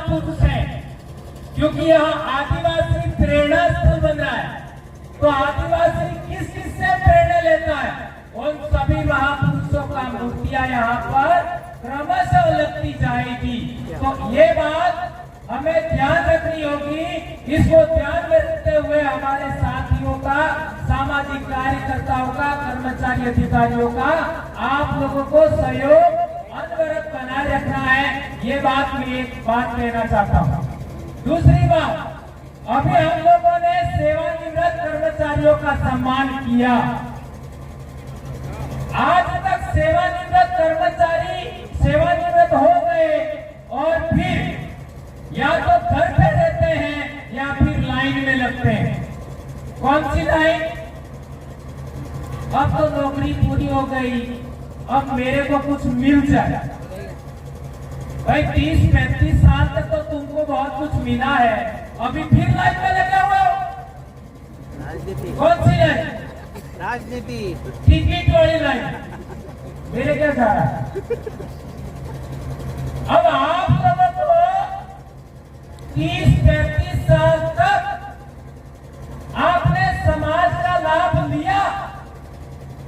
महापुरुष हैं, क्योंकि यहाँ आदिवासी प्रेरणा स्थल बन रहा है। तो आदिवासी किस किस से प्रेरणा लेता है? उन सभी महापुरुषों का मूर्तियां यहाँ पर क्रमशः लगती जाएगी। तो ये बात हमें ध्यान रखनी होगी। इसको ध्यान में रखते हुए हमारे साथियों का, सामाजिक कार्यकर्ताओं का, कर्मचारी अधिकारियों का आप लोगों को सहयोग अनवरत बनाए रखना है। ये बात मैं एक बात कहना चाहता हूँ। दूसरी बात, अभी हम लोगों ने सेवानिवृत्त कर्मचारियों का सम्मान किया। आज तक सेवानिवृत्त कर्मचारी सेवानिवृत्त हो गए और फिर या तो घर पे रहते हैं या फिर लाइन में लगते हैं। कौन सी लाइन? अब तो नौकरी पूरी हो गई, अब मेरे को कुछ मिल जाए। भाई 30-35 साल तक तो तुमको बहुत कुछ मिला है, अभी फिर लाइन में लगे हुए हो। राजनीति। कौन सी लाइन? राजनीति। टिकट वाली लाइन। मेरे क्या जा रहा है? अब आप लोगों को 30-35 साल तक आपने समाज का लाभ लिया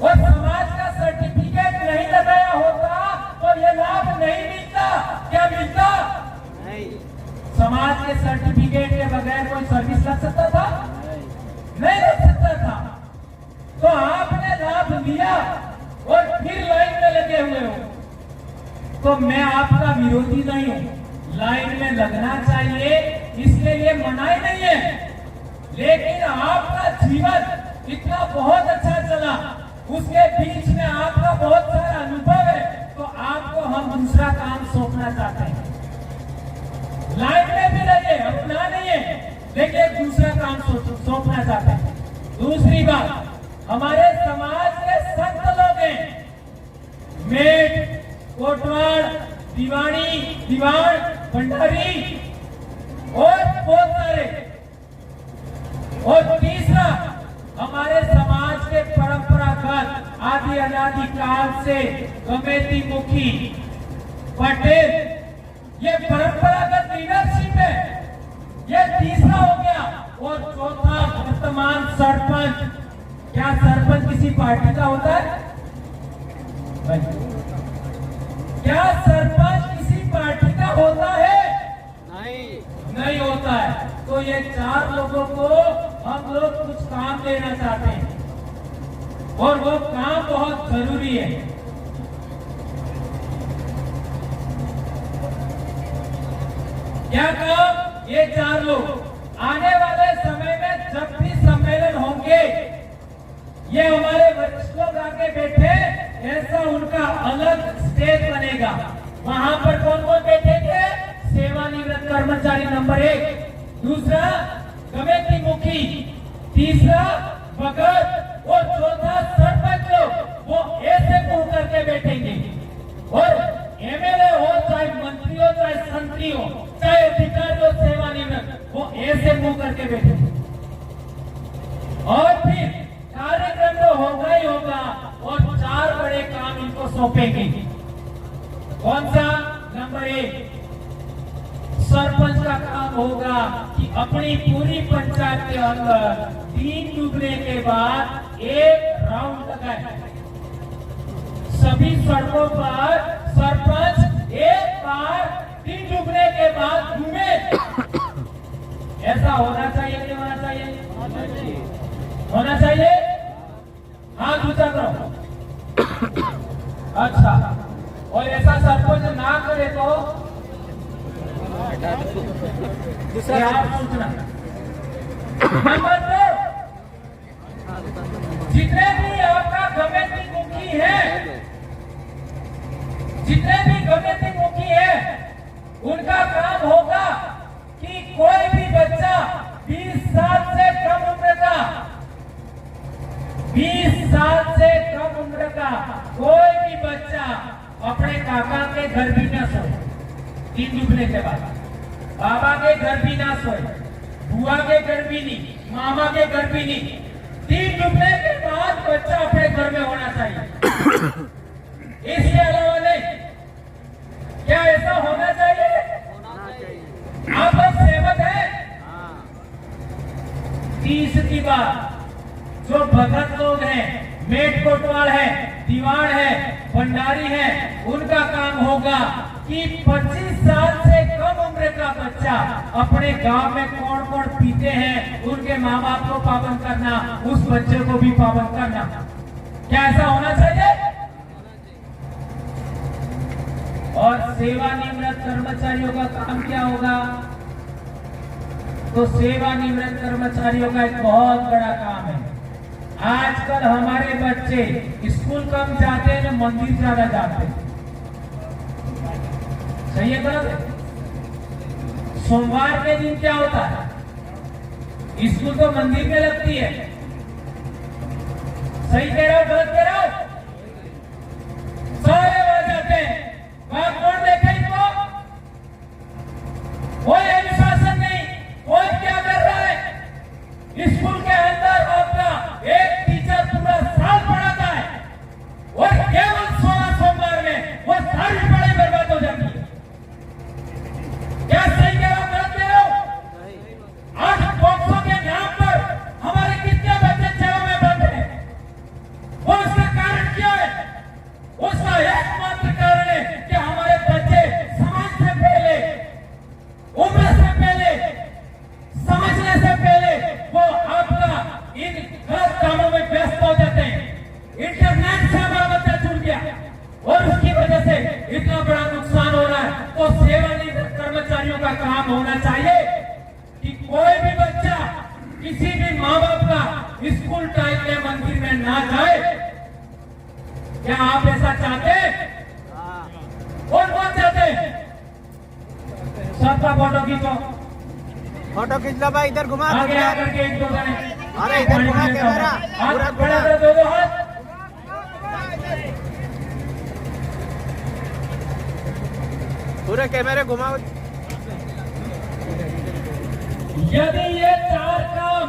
और समाज का सर्टिफिकेट नहीं लगाया होता तो ये लाभ नहीं मिलता। क्या मिलता? नहीं। समाज के सर्टिफिकेट के बगैर कोई सर्विस लग सकता था? नहीं लग सकता था। तो आपने लाभ लिया और फिर लाइन में लगे हुए हो। तो मैं आपका विरोधी नहीं हूं, लाइन में लगना चाहिए, इसके लिए मनाही नहीं है। लेकिन आपका जीवन इतना बहुत अच्छा चला, उसके बीच में आपका बहुत सारा अनुभव है, तो आपको हम दूसरा काम सौंपना चाहते हैं। लाइन में भी लगे, अपना नहीं है, लेकिन दूसरा काम सौंपना चाहते हैं। दूसरी बात, हमारे समाज के संत लोग हैं, मेट, कोटवाड़, दीवानी, दीवान, भंडारी और बहुत सारे। और तीसरा, हमारे समाज के परंपरागत आदि अनादि काल से कमेटी मुखी पटेल, ये परंपरागत लीडरशिप है। ये तीसरा हो गया। और चौथा, वर्तमान सरपंच। क्या सरपंच किसी पार्टी का होता है? क्या सरपंच किसी पार्टी का होता है? नहीं होता है। तो ये चार लोगों को हम लोग कुछ काम देना चाहते हैं और वो काम बहुत जरूरी है। क्या काम? ये चार लोग आने वाले समय में जब भी सम्मेलन होंगे, ये हमारे वरिष्ठ लोग आके बैठे, ऐसा उनका अलग स्टेज बनेगा। वहां पर कौन कौन बैठेंगे? सेवानिवृत्त कर्मचारी नंबर 1, दूसरा कमेटी मुखी, तीसरा भगत और चौथा सरपंच लोग। वो ऐसे मुंह करके बैठेंगे। और एमएलए हो, चाहे मंत्री हो, चाहे संतरी हो, चाहे अधिकारी हो, सेवानिवृत्त, वो ऐसे मुंह करके बैठेंगे। और फिर कार्यक्रम तो होगा ही होगा और 4 बड़े काम इनको सौंपेंगे। कौन सा? नंबर 1, सरपंच का काम होगा कि अपनी पूरी पंचायत के अंदर दिन डूबने के बाद एक राउंड लगाए। सभी सड़कों पर सरपंच एक बार दिन डूबने के बाद घूमे। ऐसा होना चाहिए नहीं होना चाहिए? होना चाहिए। हाथ ऊंचा करो। अच्छा, और ऐसा सरपंच ना करे तो दूसरा सूचना। नंबर 2, जितने भी आपका कमेटी मुखी है, जितने भी कमेटी मुखी है, उनका काम होगा कि कोई भी बच्चा 20 साल से कम उम्र का, 20 साल से कम उम्र का कोई भी बच्चा अपने काका के घर भी न सोए। दिन डूबने के बाद बाबा के घर भी ना सोए, बुआ के घर भी नहीं, मामा के घर भी नहीं। दिन डूबने के बाद बच्चा अपने घर में होना चाहिए। इसके अलावा नहीं। क्या ऐसा होना चाहिए? तीसरी बात, जो भगत लोग हैं, मेट कोटवाल है, दीवान है, भंडारी है, उनका काम होगा कि 25 साल से कम उम्र का बच्चा अपने गांव में कौन कौन पीते हैं उनके माँ बाप को पाबंद करना, उस बच्चे को भी पाबंद करना। क्या ऐसा होना चाहिए? और सेवानिवृत्त कर्मचारियों का काम क्या होगा? तो सेवानिवृत्त कर्मचारियों का एक बहुत बड़ा काम है। आजकल हमारे बच्चे स्कूल कम जाते हैं, मंदिर ज्यादा जाते हैं। सही है गलत है? सोमवार के दिन क्या होता है? स्कूल तो मंदिर में लगती है। सही कह रहा हूं गलत कह रहा हूं? सारे वहां जाते हैं, वहां कौन देखे इनको? कोई अनुशासन नहीं, कोई क्या कर रहा है? स्कूल के अंदर आपका एक टीचर पूरा साल पढ़ाता है और केवल 16 सोमवार में वो सारी पढ़ाई बर्बाद हो जाती है। क्या सही कह रहा हूं गलत कह रहा हूं? आज पॉक्सो के नाम पर हमारे कितने बच्चे जेलों में बंद हैं? वो उसका कारण क्या है? उसका एकमात्र कारण है कि हमारे बच्चे समाज से पहले, उम्र से पहले, समझने से पहले वो आपका इन गलत कामों में व्यस्त हो जाते हैं। इंटरनेट से हमारा बच्चा जुड़ गया और उसकी वजह से इतना बड़ा नुकसान हो रहा है। तो सेवानिवृत्त कर्मचारियों का काम होना चाहिए कि कोई भी बच्चा किसी भी माँ बाप का स्कूल टाइम में मंदिर में ना जाए। क्या आप ऐसा चाहते हैं? कौन कौन चाहते हैं? सबका फोटो खींचो, फोटो खींच लो भाई, इधर घुमा। आगे आकर के एक दो जने, अरे इधर घुमा कैमरा, पूरा बड़ा दो हाथ। पूरे कैमरे घुमाओ। यदि ये चार काम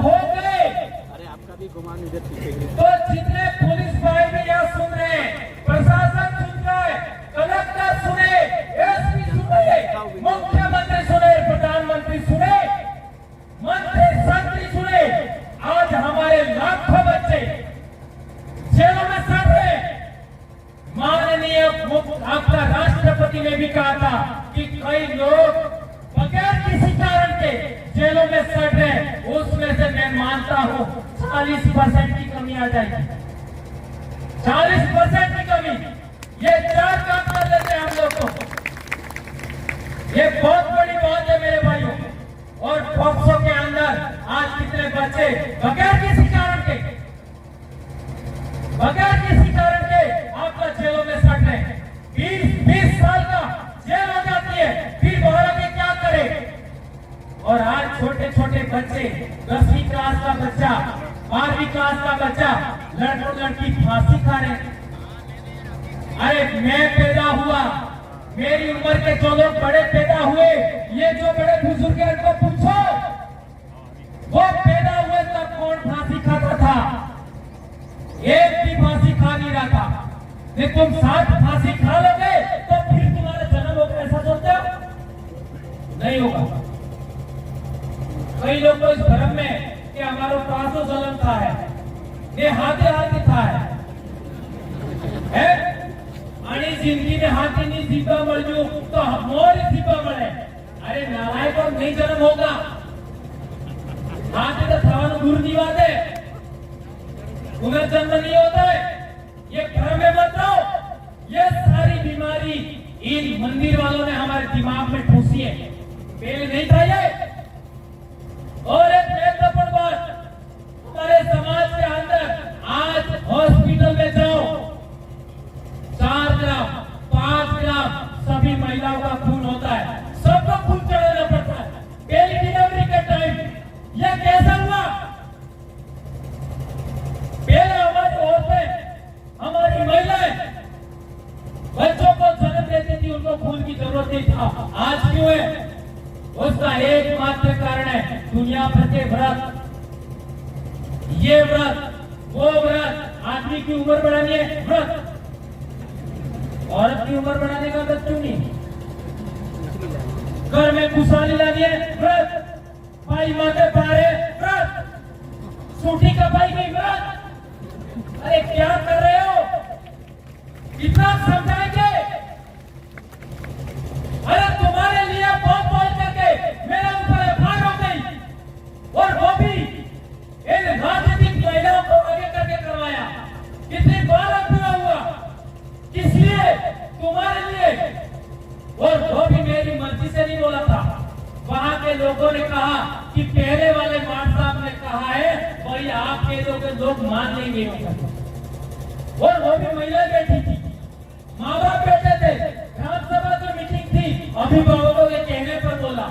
हो गए, अरे आपका भी घुमा इधर पीछे। तो जितने पुलिस भाई भी यहाँ सुन रहे हैं, प्रशासन सुन रहा है, कलेक्टर सुने, एसपी सुने, मुख्यमंत्री सुने, प्रधानमंत्री सुने, मंत्री संतरी सुने, आज हमारे लाखों बच्चे जेलों में सड़ रहे हैं। माननीय आपका राष्ट्रपति ने भी कहा था कि कई लोग बगैर किसी कारण के जेलों में सड़ रहे हैं, उसमें से मैं मानता हूं 40% की कमी आ जाएगी। 40% की कमी, ये 4 काम कर लेते हैं हम लोग को। ये बहुत बड़ी बात है मेरे भाइयों। और पॉक्सो के अंदर आज कितने बच्चे बगैर किसी कारण के आपका जेलों में सड़ रहे हैं। 20 साल का जेल हो जाती है, फिर बाहर आके क्या करे? और आज छोटे छोटे बच्चे, 10वीं क्लास का बच्चा, 12वीं क्लास का बच्चा, लड़कों लड़की फांसी खा रहे हैं। अरे मैं पैदा हुआ, मेरी उम्र के जो लोग बड़े पैदा हुए, ये जो बड़े बुजुर्ग हैं उनको पूछो, वो पैदा हुए तब कौन फांसी खाता था? एक भी फांसी खा नहीं रहा था। नहीं तुम 7 फांसी खा लोगे तो फिर तुम्हारा जन्म होगा, ऐसा सोचते हो? नहीं होगा। कई लोग तो इस भ्रम में कि हमारो पासो जन्म था है, ये हाथे हाथे था है? आणि जिंदगी में हाथी नहीं जीवा मरजू तो मोर जीवा मरे। अरे नारायण को नहीं जन्म होगा, हाथी तो थवान दूर नहीं वादे, पुनर्जन्म नहीं होता है। ये घर में मत रहो। ये सारी बीमारी इन मंदिर वालों ने हमारे दिमाग में ठूसी है, पहले नहीं था ये। और एक महत्वपूर्ण बात, हमारे समाज के अंदर आज हॉस्पिटल में जाओ, 4 ग्राम 5 ग्राम सभी महिलाओं का खून होता है, सबको खून चढ़ाना पड़ता है पहली डिलीवरी के टाइम। यह कैसा हुआ? पहले हमारी औरतें, हमारी महिलाएं बच्चों को जन्म देती थी, उनको खून की जरूरत नहीं था। आज क्यों है? उसका एकमात्र कारण है दुनिया भर के व्रत। ये व्रत, वो व्रत, आदमी की उम्र बढ़ानी है व्रत, औरत की उम्र बढ़ाने का व्रत क्यों नहीं? घर में खुशहाली लानी है, व्रत। भाई माथे पारे, व्रत। सूठी कपाई की व्रत। अरे क्या कर रहे हो? कितना समझाएंगे? अरे तुम्हारे लिए बोल करके मेरे ऊपर एफआईआर हो गई, और वो भी इन राजनीतिक महिलाओं को आगे करके करवाया। कितनी बार पूरा हुआ? किस लिए? तुम्हारे लिए। और वो भी मेरी मर्जी से नहीं बोला था। वहां के लोगों ने कहा कि पहले वाले मान साहब ने कहा है, भाई आप कह दो कि लोग मान लेंगे। और वो भी महिला बैठी थी, माँ बाप बैठे थे, ग्राम सभा की मीटिंग थी, अभिभावकों के कहने पर बोला।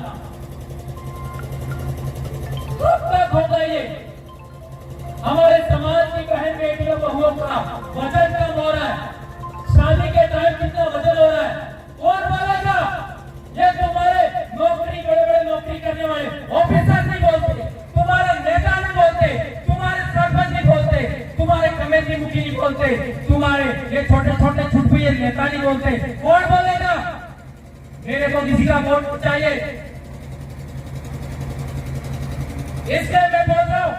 कब तक होगा ये? हमारे समाज की बहन बेटियों बहुओं का वजन कम हो रहा है। शादी के टाइम कितना वजन हो रहा है? कौन बोलेगा? ये तुम्हारे नौकरी, बड़े बड़े नौकरी करने वाले ऑफिसर नहीं बोलते, तुम्हारे नेता नहीं बोलते, तुम्हारे सरपंच नहीं बोलते, तुम्हारे कमेटी मुखी नहीं बोलते, तुम्हारे ये छोटे छोटे छुटपुए नेता नहीं बोलते। कौन बोलेगा? मेरे को किसी का वोट चाहिए, इसलिए मैं बोल रहा हूं।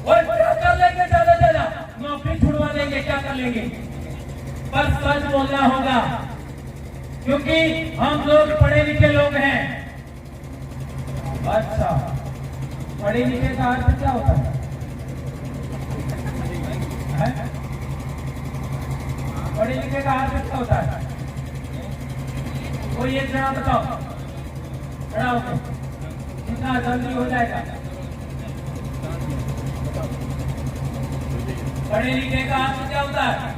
और क्या कर लेंगे? ज्यादा नौकरी छुड़वा लेंगे, क्या कर लेंगे? पर सच बोलना होगा, क्योंकि हम लोग पढ़े लिखे लोग हैं। अच्छा, पढ़े लिखे का अर्थ क्या होता है? पढ़े लिखे का अर्थ क्या होता है? कोई एक जरा बताओ, खड़ा होकर, कितना जल्दी हो जाएगा? पढ़े लिखे का अर्थ क्या होता है?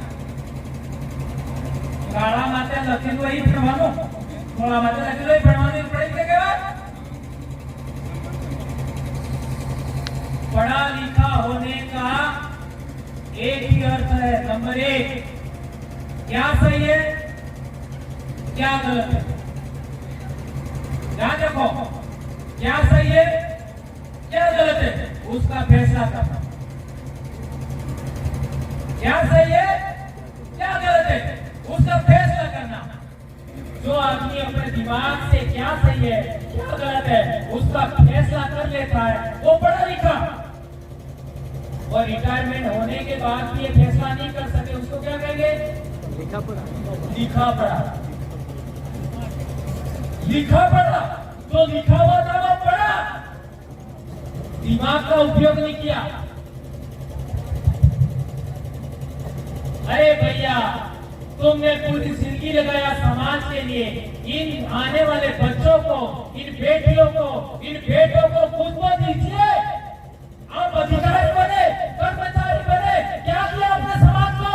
काला माते लखीन वही पढ़वानो, थोड़ा माते लखीन वही पढ़वानो। पढ़े लिखे के बाद पढ़ा लिखा होने का एक ही अर्थ है, नंबर 1, क्या सही है, क्या गलत है। ध्यान रखो, क्या सही है, क्या गलत है, उसका फैसला करना। क्या सही है, क्या गलत है, उसका फैसला करना। जो आदमी अपने दिमाग से क्या सही है, क्या गलत है, उसका फैसला कर लेता है, वो पढ़ा लिखा। और रिटायरमेंट होने के बाद भी ये फैसला नहीं कर सके, उसको क्या कहेंगे? लिखा पढ़ा। लिखा पढ़ा, लिखा पढ़ा। जो लिखा हुआ था वो पढ़ा, दिमाग का उपयोग नहीं किया। अरे भैया, तुमने पूरी जिंदगी लगाया समाज के लिए, इन आने वाले बच्चों को, इन बेटियों को, इन बेटों को खुद को दीजिए। आप अधिकारी बने, कर्मचारी बने, क्या किया आपने समाज को?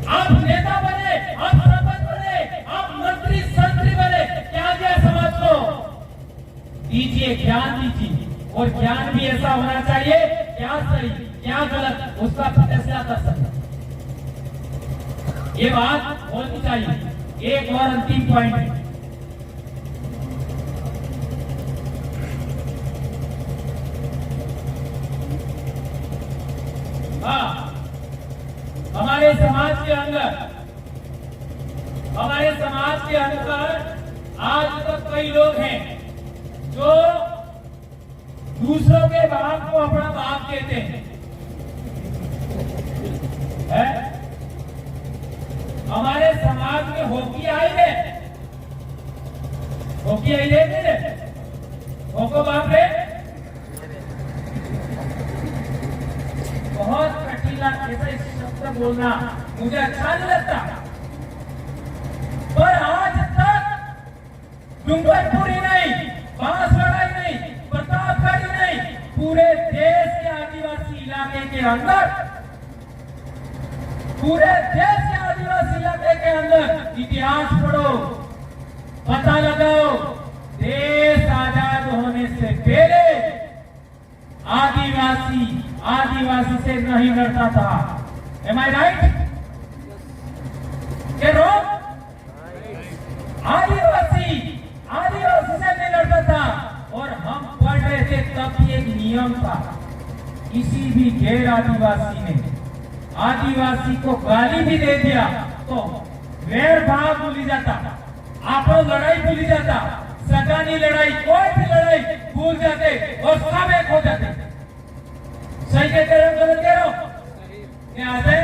आप नेता बने, आप सरपंच बने, आप मंत्री संतरी बने, क्या किया समाज को? दीजिए, ज्ञान दीजिए। और ज्ञान भी ऐसा होना चाहिए, क्या सही क्या गलत, उसका फैसला कर सकता। ये बात होनी चाहिए। एक और अंतिम पॉइंट है, हाँ, हमारे समाज के अंदर आज तक कई लोग हैं जो दूसरों के बाप को अपना बाप कहते हैं। हमारे समाज में होकी आई है, होकी आई है, होको बाप रे, बहुत कठिन ऐसा शब्द बोलना मुझे अच्छा नहीं लगता। पर आज तक डूंगरपुरी नहीं, बांसवाड़ा ही नहीं, प्रतापगढ़ ही नहीं, पूरे देश के आदिवासी इलाके के अंदर, पूरे देश के आदिवासी इलाके के अंदर इतिहास पढ़ो, पता लगाओ, देश आजाद होने से पहले आदिवासी से नहीं लड़ता था। Am I right? क्या wrong? आदिवासी से नहीं लड़ता था। और हम पढ़ रहे थे तब भी एक नियम था, किसी भी गैर आदिवासी ने आदिवासी को गाली भी दे दिया तो वैर भाव भूल जाता, आपको लड़ाई भूल जाता, सगानी लड़ाई, कोई भी लड़ाई भूल जाते और सब एक हो जाते। सही कहते हो गलत कह रहे हो? यहाँ से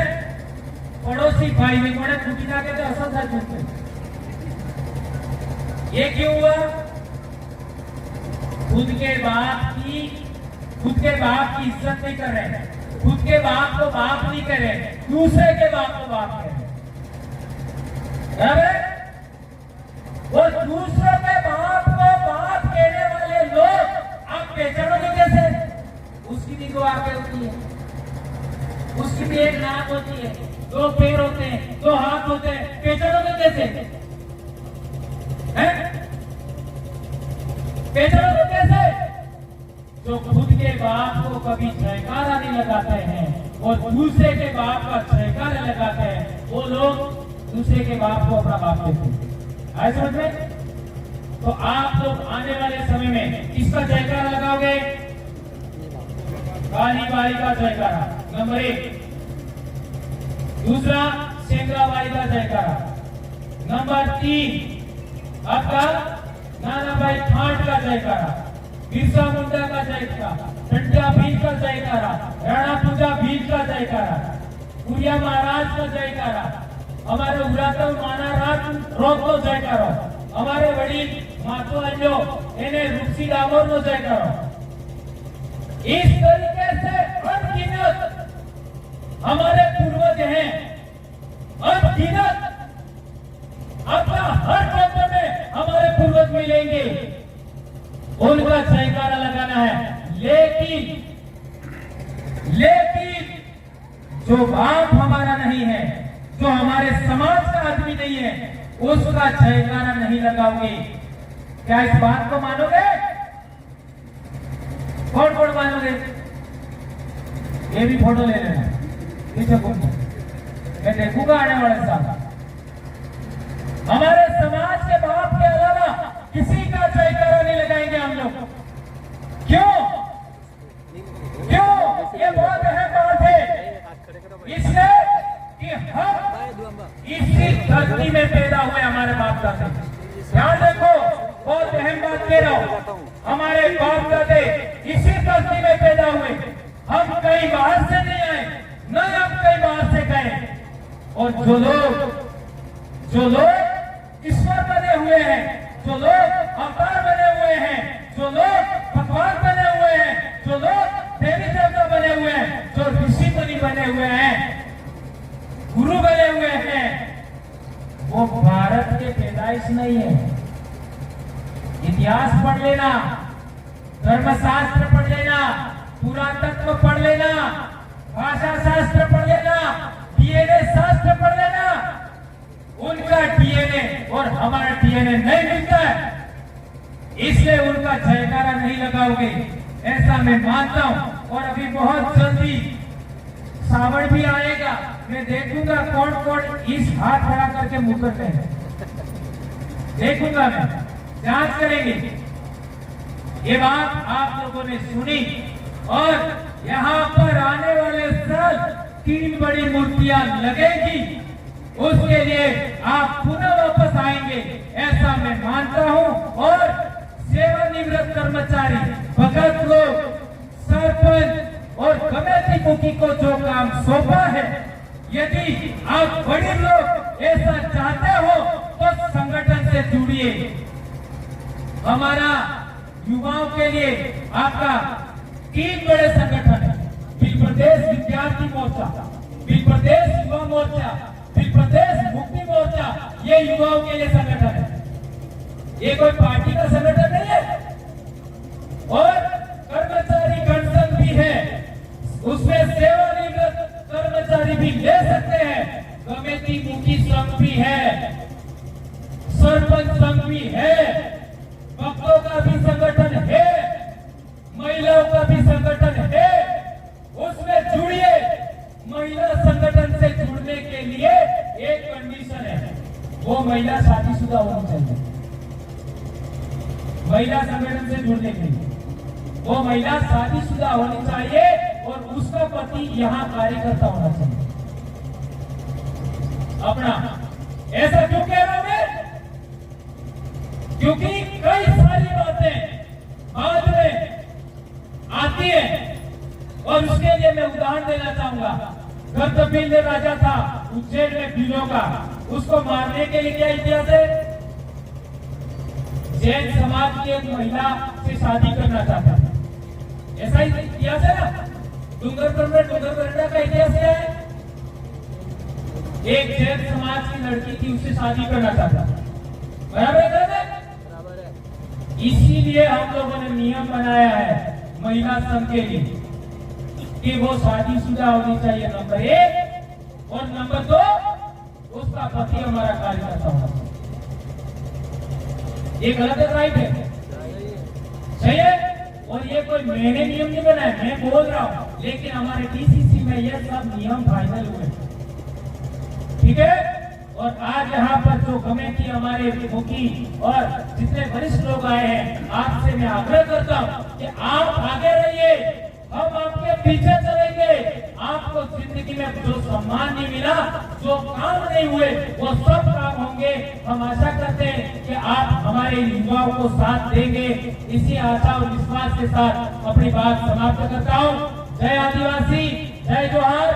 पड़ोसी भाई में कोने फूटी ना कहते असर था चुनते। ये क्यों हुआ? खुद के बाप की इज्जत नहीं कर रहे हैं, खुद के बाप को बाप नहीं कर रहे, दूसरे के बाप को बाप कह रहे हैं। और दूसरों के बाप को बाप कहने वाले लोग आप पहचानोगे कैसे? उसकी भी दो आंखें होती है, उसकी भी एक नाक होती है, दो पैर होते हैं, दो हाथ होते हैं, पहचानोगे कैसे? पहचानोगे कैसे? जो खुद के बाप को कभी जयकारा नहीं लगाते हैं और दूसरे के बाप का जयकारा लगाते हैं, वो लोग दूसरे के बाप को अपना बाप कहते हैं। आए समझ में? तो आप लोग आने वाले समय में किसका जयकारा लगाओगे? काली बाई का जयकारा नंबर 1, दूसरा सेंद्रा बाई का जयकारा, नंबर 3 आपका नाना भाई खाट का जयकारा, बिरसा मुंडा का जयकारा, टंडिया भील का जयकारा, राणा पूजा भील का जयकारा, कुरिया महाराज का जयकारा, हमारे उरातव मानाराज रोग नो जयकारो, हमारे वडील मातो अल्लो एने रुक्सी डामोर नो जयकारो। इस तरीके से अनगिनत हमारे पूर्वज हैं, अनगिनत अपना हर क्षेत्र में हमारे पूर्वज मिलेंगे, उनका जयकारा लगाना है। लेकिन जो बाप हमारा नहीं है, जो हमारे समाज का आदमी नहीं है, उसका जयकारा नहीं लगाओगे। क्या इस बात को मानोगे? कौन कौन मानोगे? ये भी फोटो ले लेना पीछे कौन, मैं देखूंगा आने वाले साल। हमारे समाज के बाप के अलावा किसी का जयकारा नहीं लगाएंगे हम लोग। क्यों? ये बहुत अहम बात है, इसलिए कि हम इसी धरती में पैदा हुए, हमारे बाप दादे। ध्यान देखो, बहुत अहम बात कह रहा हूं, हमारे बाप दादे इसी धरती में पैदा हुए। हम कहीं बाहर से नहीं आए, न हम कहीं बाहर से गए। और जो लोग ईश्वर बने हुए हैं, जो लोग अवतार बने हुए हैं, जो लोग भगवान बने हुए हैं, जो लोग देवी देवता बने हुए हैं, जो ऋषि मुनि बने हुए हैं, गुरु बने हुए हैं, वो भारत के पैदाइश नहीं है। इतिहास पढ़ लेना, धर्मशास्त्र पढ़ लेना, पुरातत्व पढ़ लेना, भाषा शास्त्र पढ़ लेना, डीएनए शास्त्र पढ़ लेना। उनका डीएनए और हमारा डीएनए नहीं मिलता है, इसलिए उनका जयकारा नहीं लगाओगे, ऐसा मैं मानता हूं। और अभी बहुत जल्दी सावन भी आएगा, मैं देखूंगा कौन कौन इस हाथ खड़ा करके मुंह करते हैं, देखूंगा, मैं जांच करेंगे। ये बात आप लोगों ने सुनी, और यहाँ पर आने वाले साल 3 बड़ी मूर्तियां लगेगी, उसके लिए आप पुनः वापस आएंगे, ऐसा मैं मानता हूं। और सेवानिवृत्त कर्मचारी, भगत लोग, सरपंच और कमेटी मुखी को जो काम सौंपा है, यदि आप बड़े लोग ऐसा चाहते हो तो संगठन से जुड़िए। हमारा युवाओं के लिए आपका 3 बड़े संगठन है, बिल प्रदेश विद्यार्थी मोर्चा, बिल प्रदेश युवा मोर्चा, बिल प्रदेश मुक्ति मोर्चा। ये युवाओं के लिए संगठन है, ये कोई पार्टी का संगठन नहीं है। और कर्मचारी गणसंघ भी है, उसमें सेवानिवृत्त कर्मचारी भी ले सकते हैं, कमेटी मुखी संघ भी है, सरपंच संघ भी है, भक्तों का भी संगठन है, महिलाओं का भी संगठन है, उसमें जुड़िए। महिला संगठन से जुड़ने के लिए एक कंडीशन है, वो महिला शादीशुदा होनी चाहिए। महिला संगठन से जुड़ने के लिए वो महिला शादीशुदा होनी चाहिए और उसका पति यहाँ कार्यकर्ता होना चाहिए अपना। ऐसा क्यों कह रहा हूं मैं? क्योंकि कई सारी बातें बाद में आती है और उसके लिए मैं उदाहरण देना चाहूंगा। गर्दभील राजा था उज्जैन में भीलों का, उसको मारने के लिए क्या इतिहास है? जैन समाज की एक महिला से शादी करना चाहता था, ऐसा ही इतिहास है ना। डूंगरपुर में डूंगरपुर का इतिहास क्या है? एक जैन समाज की लड़की थी, उससे शादी करना चाहता था, बराबर है? इसीलिए हम लोगों ने नियम बनाया है महिला संघ के लिए कि वो शादीशुदा होनी चाहिए, नंबर 1, और नंबर 2 उसका पति हमारा कार्यकर्ता होगा। ये गलत है, राइट है? सही है। और ये कोई मैंने नियम नहीं बनाया, मैं बोल रहा हूं, लेकिन हमारे डीसीसी में ये सब नियम फाइनल हुए, ठीक है। और आज यहाँ पर जो कमेटी हमारे मुखी और जितने वरिष्ठ लोग आए हैं, आपसे मैं आग्रह करता हूँ कि आप आगे रहिए, हम आपके पीछे चलेंगे। आपको जिंदगी में जो सम्मान नहीं मिला, जो काम नहीं हुए, वो सब काम होंगे। हम आशा करते हैं कि आप हमारे युवाओं को साथ देंगे। इसी आशा और विश्वास के साथ अपनी बात समाप्त करता हूँ। जय आदिवासी, जय जोहार।